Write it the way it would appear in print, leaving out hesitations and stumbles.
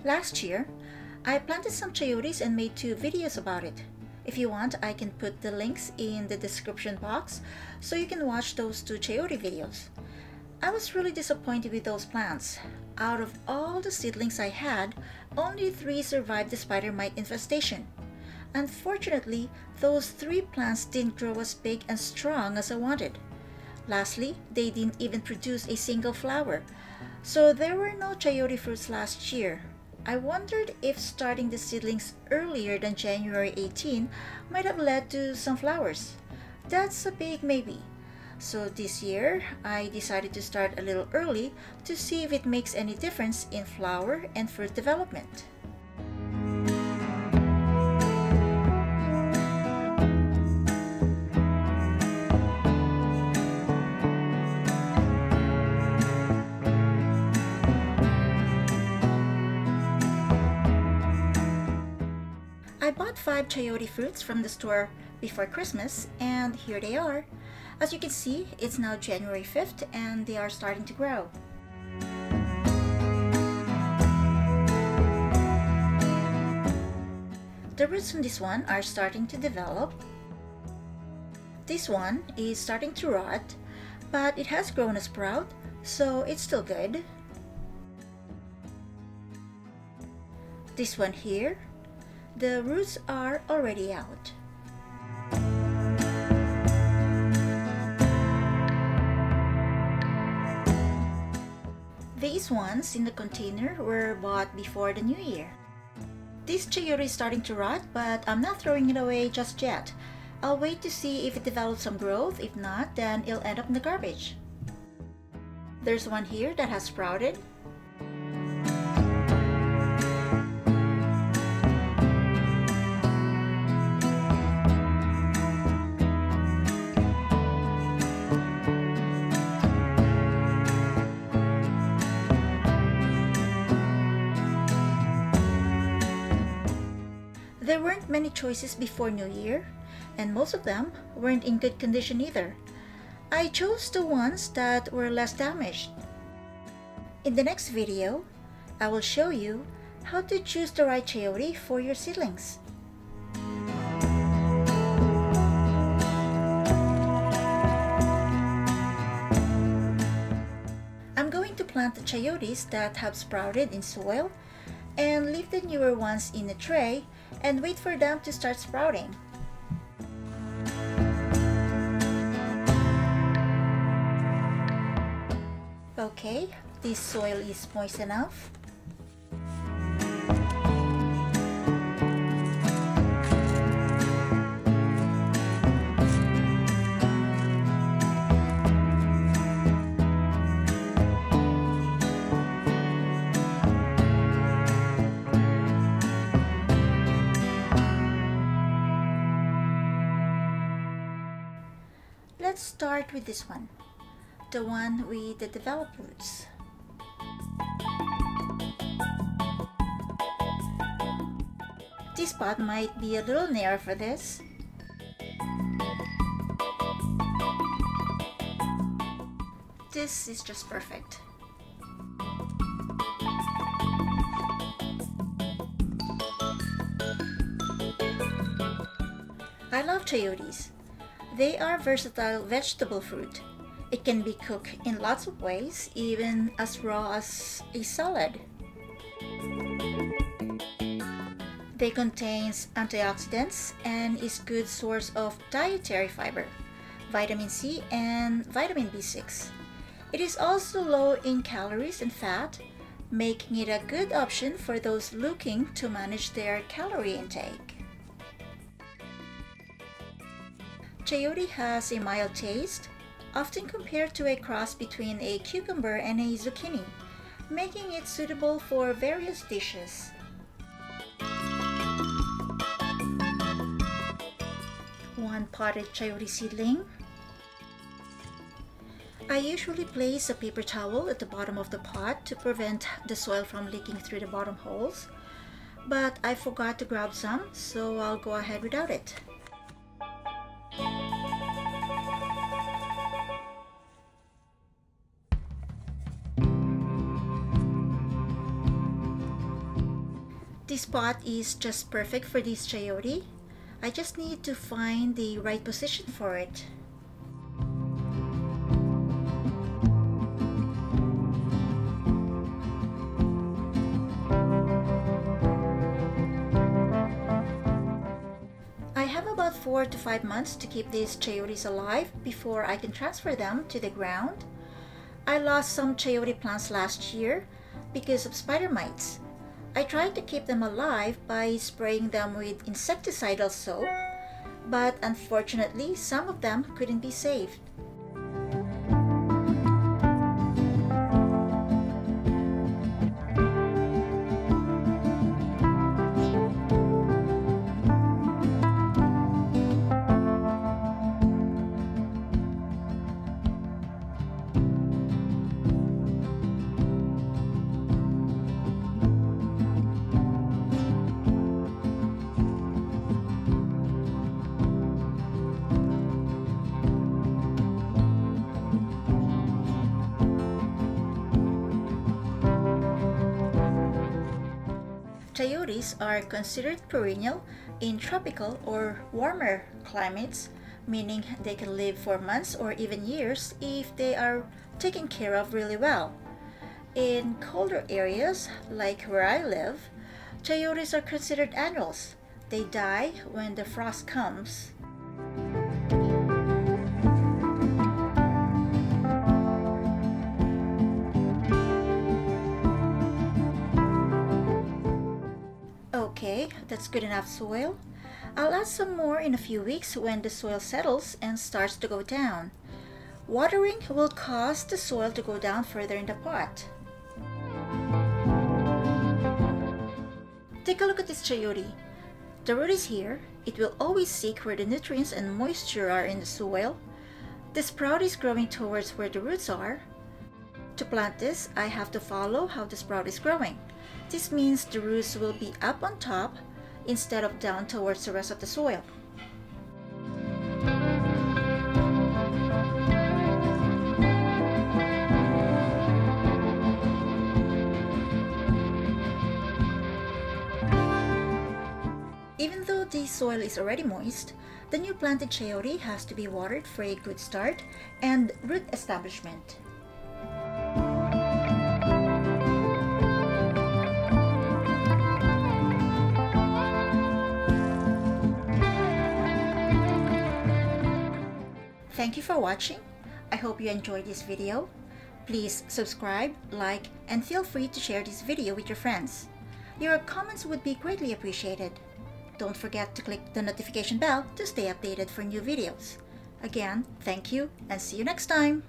Last year, I planted some chayotes and made 2 videos about it. If you want, I can put the links in the description box so you can watch those 2 chayote videos. I was really disappointed with those plants. Out of all the seedlings I had, only 3 survived the spider mite infestation. Unfortunately, those 3 plants didn't grow as big and strong as I wanted. Lastly, they didn't even produce a single flower, so there were no chayote fruits last year. I wondered if starting the seedlings earlier than January 18 might have led to some flowers. That's a big maybe. So this year, I decided to start a little early to see if it makes any difference in flower and fruit development. I bought 5 chayote fruits from the store before Christmas, and here they are. As you can see, it's now January 5th and they are starting to grow. The roots from this one are starting to develop. This one is starting to rot, but it has grown a sprout, so it's still good. This one here, the roots are already out. These ones in the container were bought before the new year. This chayote is starting to rot, but I'm not throwing it away just yet. I'll wait to see if it develops some growth. If not, then it'll end up in the garbage. There's one here that has sprouted. There weren't many choices before New Year, and most of them weren't in good condition either. I chose the ones that were less damaged. In the next video, I will show you how to choose the right chayote for your seedlings. I'm going to plant the chayotes that have sprouted in soil and leave the newer ones in a tray and wait for them to start sprouting. Okay, this soil is moist enough. Let's start with this one, the one with the developed roots. This spot might be a little narrow for this. This is just perfect. I love chayotes. They are versatile vegetable fruit. It can be cooked in lots of ways, even as raw as a salad. They contain antioxidants and is good source of dietary fiber, vitamin C and vitamin B6. It is also low in calories and fat, making it a good option for those looking to manage their calorie intake. Chayote has a mild taste, often compared to a cross between a cucumber and a zucchini, making it suitable for various dishes. One potted chayote seedling. I usually place a paper towel at the bottom of the pot to prevent the soil from leaking through the bottom holes, but I forgot to grab some, so I'll go ahead without it. This pot is just perfect for this chayote. I just need to find the right position for it. I have about 4 to 5 months to keep these chayotes alive before I can transfer them to the ground. I lost some chayote plants last year because of spider mites. I tried to keep them alive by spraying them with insecticidal soap, but unfortunately some of them couldn't be saved. Chayotes are considered perennial in tropical or warmer climates, meaning they can live for months or even years if they are taken care of really well. In colder areas, like where I live, chayotes are considered annuals. They die when the frost comes. Okay, that's good enough soil. I'll add some more in a few weeks when the soil settles and starts to go down. Watering will cause the soil to go down further in the pot. Take a look at this chayote. The root is here. It will always seek where the nutrients and moisture are in the soil. The sprout is growing towards where the roots are. To plant this, I have to follow how the sprout is growing. This means the roots will be up on top instead of down towards the rest of the soil. Even though the soil is already moist, the new planted chayote has to be watered for a good start and root establishment. Thank you for watching. I hope you enjoyed this video. Please subscribe, like, and feel free to share this video with your friends. Your comments would be greatly appreciated. Don't forget to click the notification bell to stay updated for new videos. Again, thank you and see you next time.